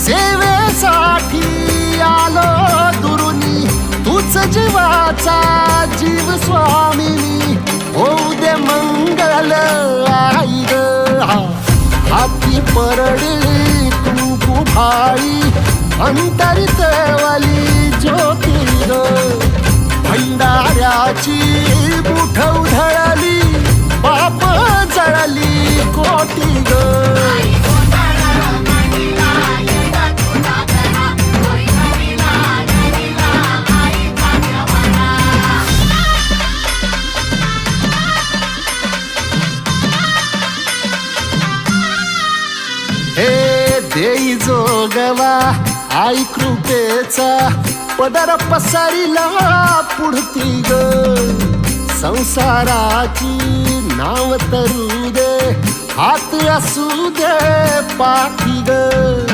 सेवेसाठी आलो दुरुनी, तूच जीवाचा जीव स्वामिनी, होऊ दे मंगल आई ग. हाती परडी कुंकू भाई, अंतरित वाली ज्योती ग. भंडाऱ्याची मुठ उधळली, पाप जळली कोटी ग. हे देई जोगवा आई कृपेचा, पदर पसरिला पुढती ग. संसाराची नाव तरू दे, हात असू दे पाठी ग.